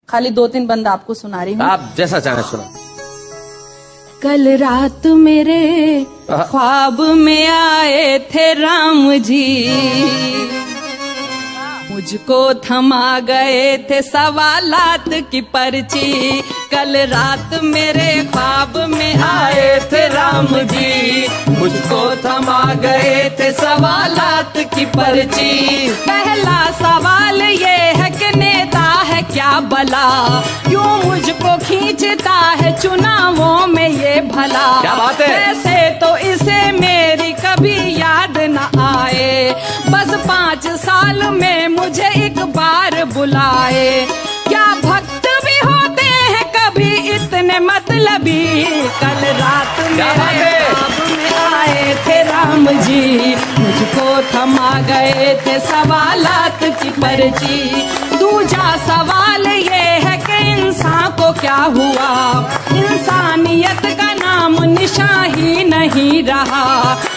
खाली 2-3 बंद आपको सुना रही हूँ। आप जैसा चाहे सुना। कल रात मेरे ख्वाब में आए थे राम जी, मुझको थमा गए थे सवालात की पर्ची। कल रात मेरे ख्वाब में आए थे राम जी, मुझको थमा गए थे सवालात की पर्ची। पहला सवाल ये है कि नेता है क्या भला, क्यों मुझको खींचता है चुनावों में ये भला। क्या बात है। वैसे तो इसे मेरी कभी याद न आए, बस 5 साल में मुझे एक बार बुलाए। क्या भक्त भी होते हैं कभी इतने मतलबी। कल रात मेरे ख्वाब में आए थे राम जी, मुझको थमा गए थे सवालात की पर्ची। दूसरा सवाल ये है कि इंसान को क्या हुआ, इंसानियत का नाम निशान ही नहीं रहा।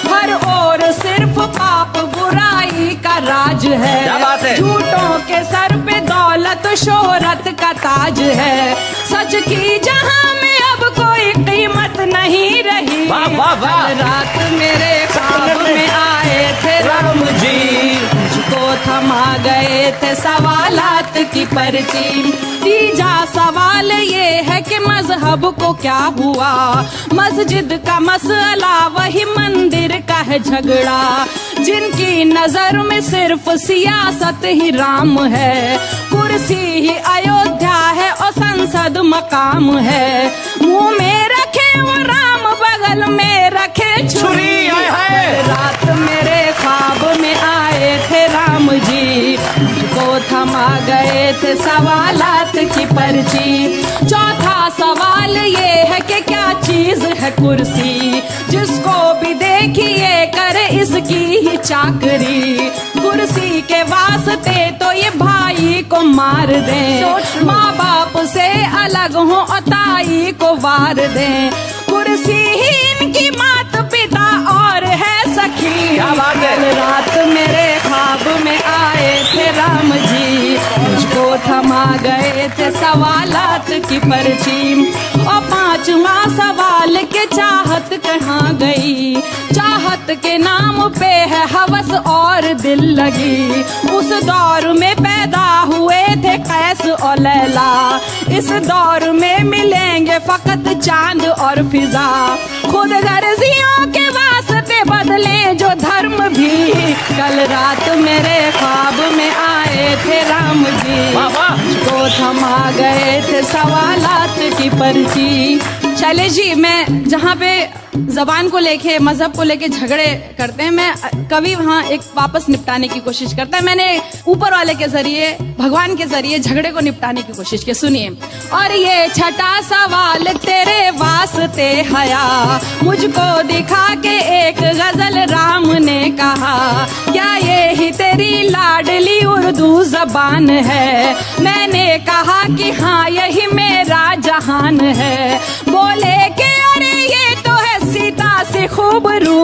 हर ओर सिर्फ पाप बुराई का राज है। क्या बात है। झूठों के सर पे दौलत शोहरत का ताज है। सच की जहां में अब कोई कीमत नहीं रही। वाह वाह वाह। कल रात मेरे ख्वाब में आए थे राम जी, मुझको थमा गए थे सवालात की पर्ची। तीजा सवाल ये है कि मजहब को क्या हुआ, मस्जिद का मसला वही मंदिर का है झगड़ा। जिनकी नजर में सिर्फ सियासत ही राम है, कुर्सी ही अयोध्या है और संसद मकाम है। मुंह में रखे वो राम, बगल में रखे छुरी। रात मेरे ख्वाब में आए थे राम जी, मुझको थमा गए थे सवालात की पर्ची। चौथा सवाल ये है कि क्या चीज है कुर्सी, जिसको भी देखिए करे इसकी ही चाकरी। कुर्सी के वास्ते तो ये भाई को मार दें, माँ बाप से अलग हो और ताई को वार दें। कुर्सी ही इनकी मात पिता और है सखी। क्या बात है। कल रात मेरे ख्वाब में आए थे राम जी, मुझको थमा गए थे सवालात की पर्ची। और 5वां सवाल के चाहत कहाँ गई, चाहत के नाम पे है हवस और दिल लगी। उस दौर में पैदा हुए थे कैस और लैला, इस दौर में मिलेंगे फकत चांद और फिजा। खुद गर्जियों के वास्ते बदले जो धर्म भी। कल रात मेरे ख्वाब में आए थे राम जी, मुझको थमा गए थे सवालात की पर्ची। शैलेश जी, मैं जहाँ पे जबान को लेके मजहब को लेके झगड़े करते हैं, मैं कभी वहाँ एक वापस निपटाने की कोशिश करता है। मैंने ऊपर वाले के जरिए, भगवान के जरिए झगड़े को निपटाने की कोशिश की। सुनिए। और ये छठा सवाल तेरे वास्ते हया, मुझको दिखा के एक गजल राम ने कहा। क्या ये ही तेरी लाडली उर्दू जबान है। मैंने कहा कि हाँ यही मेरा जहान है। बोले कि अरे ये तो है सीता से खूब रू,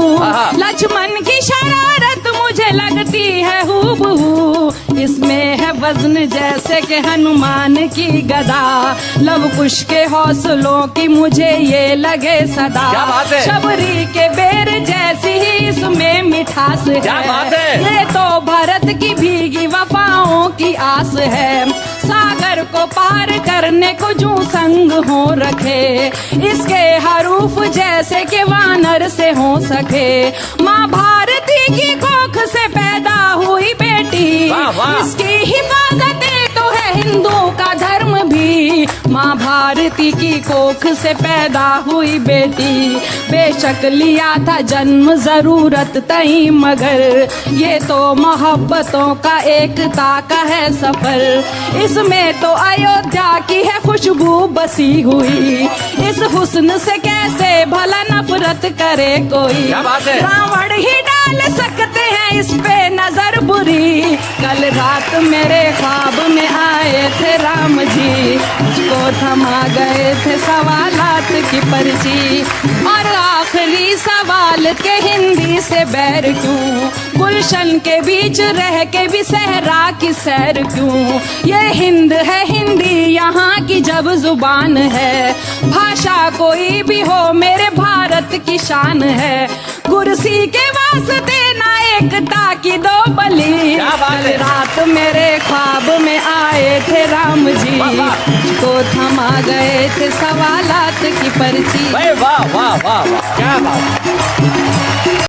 लक्ष्मण की शरारत मुझे लगती है हूबहू। इसमें है वजन जैसे कि हनुमान की गदा, लव कुश के हौसलों की मुझे ये लगे सदा। क्या बात है। शबरी के बेर जैसी ही इसमें मिठास है। क्या बात है। ये तो भरत की भीगी वफाओं की आस है। सागर को पार करने को जू संग हो रखे, इसके हरूफ जैसे कि वानर से हो सके। माँ भारती की कोख से पैदा हुई बेटी, वाह वाह। इसकी हिफाजत तो है हिंदू का धर्म भी। माँ भारती की कोख से पैदा हुई बेटी, बेशक लिया था जन्म जरूरत तई, मगर ये तो मोहब्बतों का एकता का है सफर। इसमें तो अयोध्या की है खुशबू बसी हुई, इस हुस्न से कैसे भला नफरत करे कोई। क्या बात है। रावण ही डाल सकते हैं इस पे नजर बुरी। कल रात मेरे ख्वाब में आए थे राम जी, मुझको थमा गए थे सवालात की पर्ची। और आखिरी सवाल के हिंदी से बैर क्यों, गुलशन के बीच रह के भी सहरा की सैर क्यों। ये हिंद है हिंदी यहाँ जब जुबान है। भाषा कोई भी हो मेरे भारत की शान है। कुर्सी के वास्ते ना एकता की दो बलि। कल रात मेरे ख्वाब में आए थे राम जी, को थमा गए थे सवालात की पर्ची। वाह वाह वाह वाह, क्या बात।